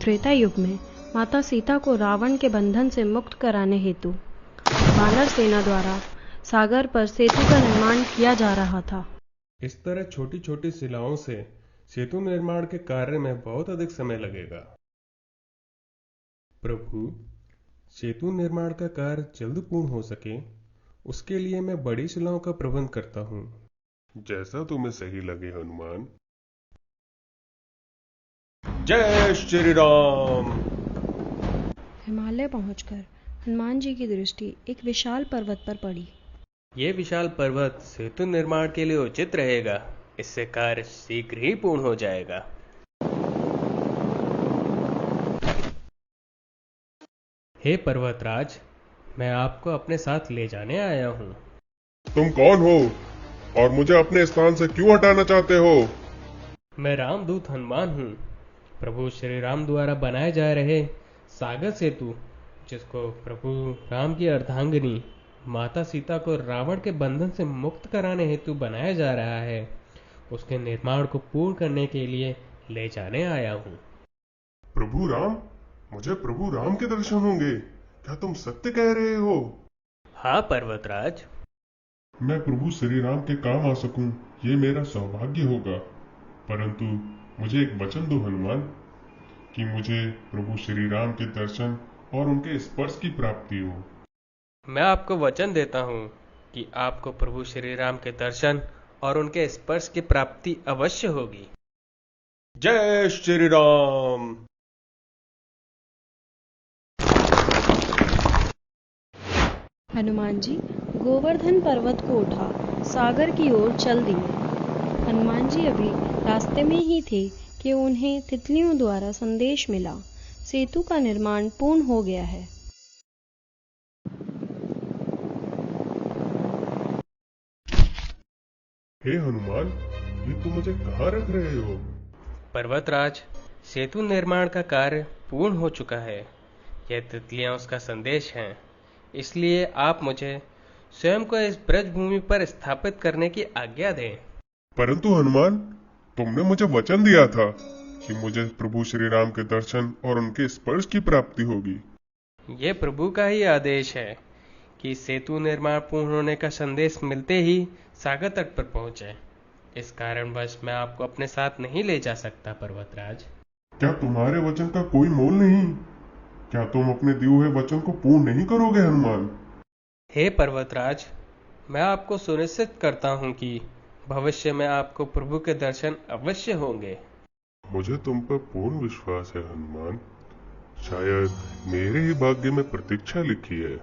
त्रेता युग में माता सीता को रावण के बंधन से मुक्त कराने हेतु वानर सेना द्वारा सागर पर सेतु का निर्माण किया जा रहा था। इस तरह छोटी छोटी शिलाओं से सेतु निर्माण के कार्य में बहुत अधिक समय लगेगा। प्रभु, सेतु निर्माण का कार्य जल्द पूर्ण हो सके उसके लिए मैं बड़ी शिलाओं का प्रबंध करता हूँ। जैसा तुम्हें सही लगे हनुमान। जय श्री राम। हिमालय पहुंचकर हनुमान जी की दृष्टि एक विशाल पर्वत पर पड़ी। ये विशाल पर्वत सेतु निर्माण के लिए उचित रहेगा। इससे कार्य शीघ्र ही पूर्ण हो जाएगा। हे पर्वतराज, मैं आपको अपने साथ ले जाने आया हूँ। तुम कौन हो और मुझे अपने स्थान से क्यों हटाना चाहते हो? मैं रामदूत हनुमान हूँ। प्रभु श्री राम द्वारा बनाए जा रहे सागर सेतु, जिसको प्रभु राम की अर्धांगिनी माता सीता को रावण के बंधन से मुक्त कराने हेतु बनाया जा रहा है, उसके निर्माण को पूर्ण करने के लिए ले जाने आया हूँ। प्रभु राम? मुझे प्रभु राम के दर्शन होंगे? क्या तुम सत्य कह रहे हो? हाँ पर्वतराज। मैं प्रभु श्री राम के काम आ सकूं, ये मेरा सौभाग्य होगा। परंतु मुझे एक वचन दो हनुमान, कि मुझे प्रभु श्री राम के दर्शन और उनके स्पर्श की प्राप्ति हो। मैं आपको वचन देता हूँ कि आपको प्रभु श्री राम के दर्शन और उनके स्पर्श की प्राप्ति अवश्य होगी। जय श्री राम। हनुमान जी गोवर्धन पर्वत को उठा सागर की ओर चल दिए। हनुमान जी अभी रास्ते में ही थे कि उन्हें तितलियों द्वारा संदेश मिला, सेतु का निर्माण पूर्ण हो गया है। हे हनुमान, ये तुम मुझे कहाँ रख रहे हो? पर्वतराज, सेतु निर्माण का कार्य पूर्ण हो चुका है। यह तितलियां उसका संदेश हैं। इसलिए आप मुझे स्वयं को इस ब्रज भूमि पर स्थापित करने की आज्ञा दें। परंतु हनुमान, तुमने मुझे वचन दिया था कि मुझे प्रभु श्री राम के दर्शन और उनके स्पर्श की प्राप्ति होगी। यह प्रभु का ही आदेश है कि सेतु निर्माण पूर्ण होने का संदेश मिलते ही सागर तट पर पहुंचे। इस कारणवश मैं आपको अपने साथ नहीं ले जा सकता पर्वतराज। क्या तुम्हारे वचन का कोई मोल नहीं? क्या तुम अपने दिए हुए वचन को पूर्ण नहीं करोगे हनुमान? हे पर्वतराज, मैं आपको सुनिश्चित करता हूं कि भविष्य में आपको प्रभु के दर्शन अवश्य होंगे। मुझे तुम पर पूर्ण विश्वास है हनुमान। शायद मेरे ही भाग्य में प्रतीक्षा लिखी है,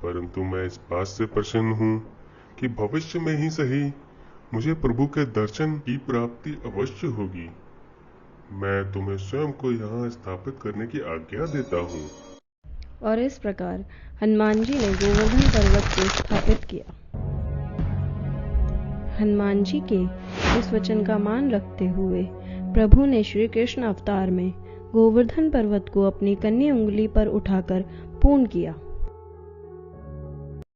परंतु मैं इस बात से प्रसन्न हूँ कि भविष्य में ही सही मुझे प्रभु के दर्शन की प्राप्ति अवश्य होगी। मैं तुम्हें स्वयं को यहाँ स्थापित करने की आज्ञा देता हूँ। और इस प्रकार हनुमान जी ने गोवर्धन पर्वत को स्थापित किया। हनुमान जी के इस वचन का मान रखते हुए प्रभु ने श्री कृष्ण अवतार में गोवर्धन पर्वत को अपनी कन्या उंगली पर उठाकर पूर्ण किया।